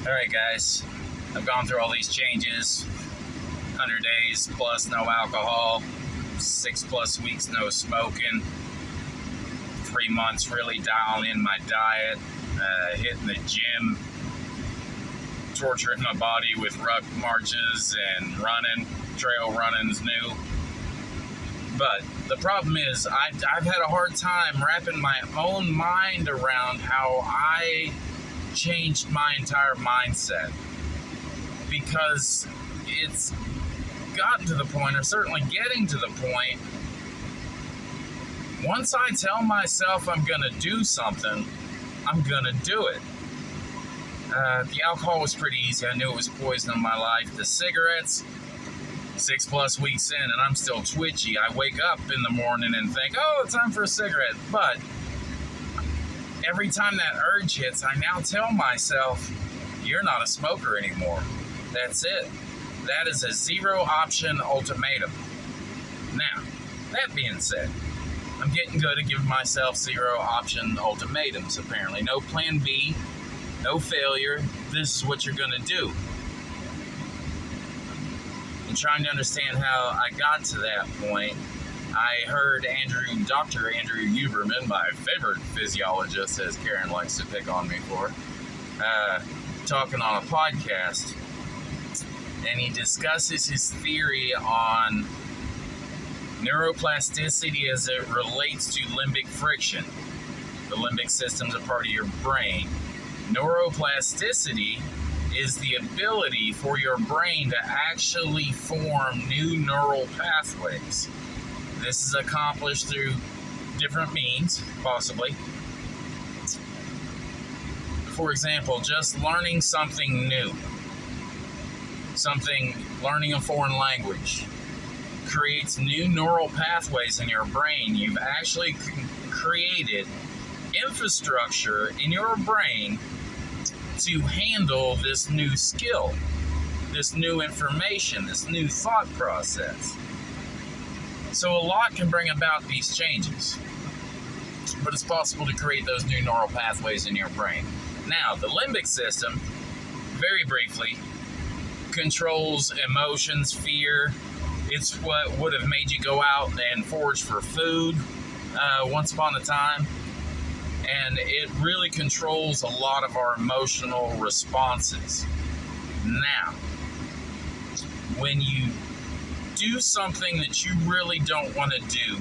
Alright guys, I've gone through all these changes, 100 days plus no alcohol, 6+ weeks no smoking, 3 months really dialing in my diet, hitting the gym, torturing my body with ruck marches and running. Trail running's new. But the problem is I've had a hard time wrapping my own mind around how I changed my entire mindset, because it's gotten to the point, or certainly getting to the point, once I tell myself I'm gonna do something, I'm gonna do it. The alcohol was pretty easy. I knew it was poisoning my life. The cigarettes, 6+ weeks in, and I'm still twitchy. I wake up in the morning and think, oh, it's time for a cigarette. But every time that urge hits, I now tell myself, you're not a smoker anymore. That's it. That is a 0 option ultimatum. Now, that being said, I'm getting good at giving myself 0 option ultimatums, apparently. No plan B, no failure. This is what you're going to do. And trying to understand how I got to that point, I heard Dr. Andrew Huberman, my favorite physiologist, as Karen likes to pick on me for, talking on a podcast, and he discusses his theory on neuroplasticity as it relates to limbic friction. The limbic system is a part of your brain. Neuroplasticity is the ability for your brain to actually form new neural pathways. This is accomplished through different means, possibly. For example, just learning something new. Learning a foreign language creates new neural pathways in your brain. You've actually created infrastructure in your brain to handle this new skill, this new information, this new thought process. So a lot can bring about these changes, but it's possible to create those new neural pathways in your brain. Now, the limbic system, very briefly, controls emotions, fear. It's what would have made you go out and forage for food once upon a time. And it really controls a lot of our emotional responses. Now, when you do something that you really don't want to do,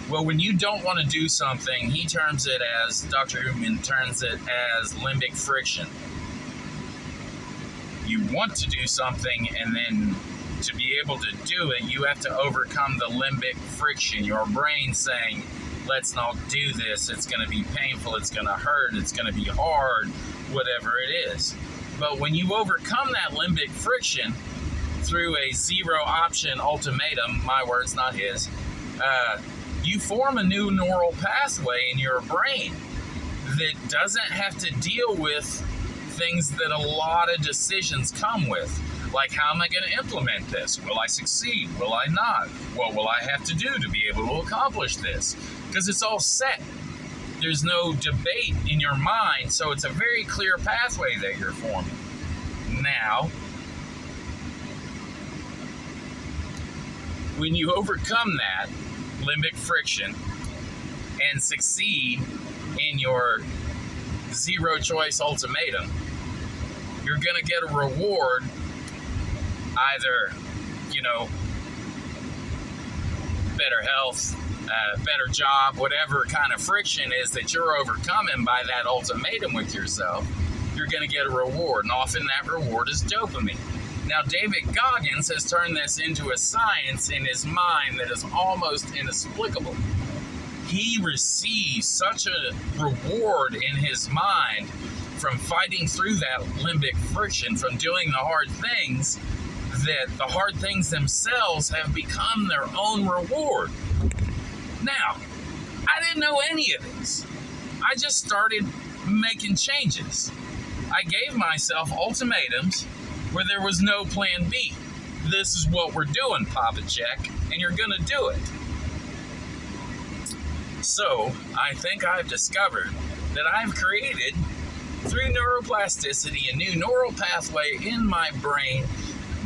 when you don't want to do something, he terms it as, Dr. Huberman terms it as limbic friction. You want to do something, and then to be able to do it, you have to overcome the limbic friction. Your brain saying, let's not do this, it's going to be painful, it's going to hurt, it's going to be hard, whatever it is. But when you overcome that limbic friction through a 0 option ultimatum, my words, not his, you form a new neural pathway in your brain that doesn't have to deal with things that a lot of decisions come with. Like, how am I going to implement this? Will I succeed? Will I not? What will I have to do to be able to accomplish this? Because it's all set. There's no debate in your mind, so it's a very clear pathway that you're forming. Now, when you overcome that limbic friction and succeed in your 0 choice ultimatum, you're going to get a reward, either, better health, better job, whatever kind of friction is that you're overcoming by that ultimatum with yourself, you're going to get a reward, and often that reward is dopamine. Now, David Goggins has turned this into a science in his mind that is almost inexplicable. He receives such a reward in his mind from fighting through that limbic friction, from doing the hard things, that the hard things themselves have become their own reward. Now, I didn't know any of this. I just started making changes. I gave myself ultimatums where there was no plan B. This is what we're doing, Papa Check, and you're gonna do it. So, I think I've discovered that I've created through neuroplasticity, a new neural pathway in my brain,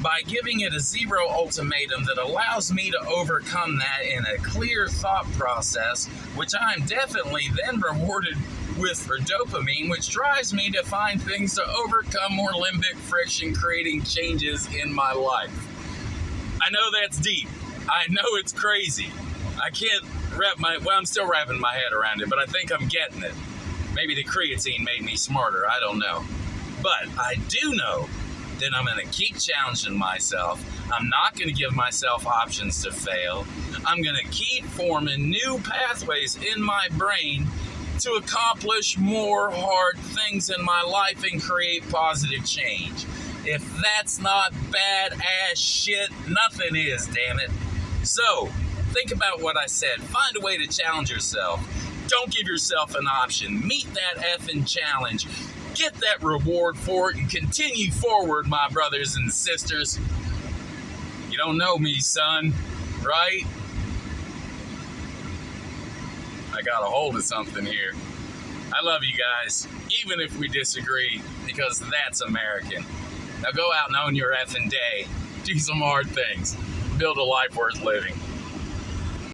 by giving it a zero ultimatum that allows me to overcome that in a clear thought process, which I'm definitely then rewarded with for dopamine, which drives me to find things to overcome more limbic friction, creating changes in my life. I know that's deep. I know it's crazy. I can't I'm still wrapping my head around it, but I think I'm getting it. Maybe the creatine made me smarter, I don't know. But I do know that I'm going to keep challenging myself. I'm not going to give myself options to fail. I'm going to keep forming new pathways in my brain to accomplish more hard things in my life and create positive change. If that's not badass shit, nothing is, damn it. So, think about what I said. Find a way to challenge yourself. Don't give yourself an option. Meet that effing challenge. Get that reward for it and continue forward, my brothers and sisters. You don't know me, son, right? I got a hold of something here. I love you guys, even if we disagree, because that's American. Now go out and own your effing day. Do some hard things. Build a life worth living.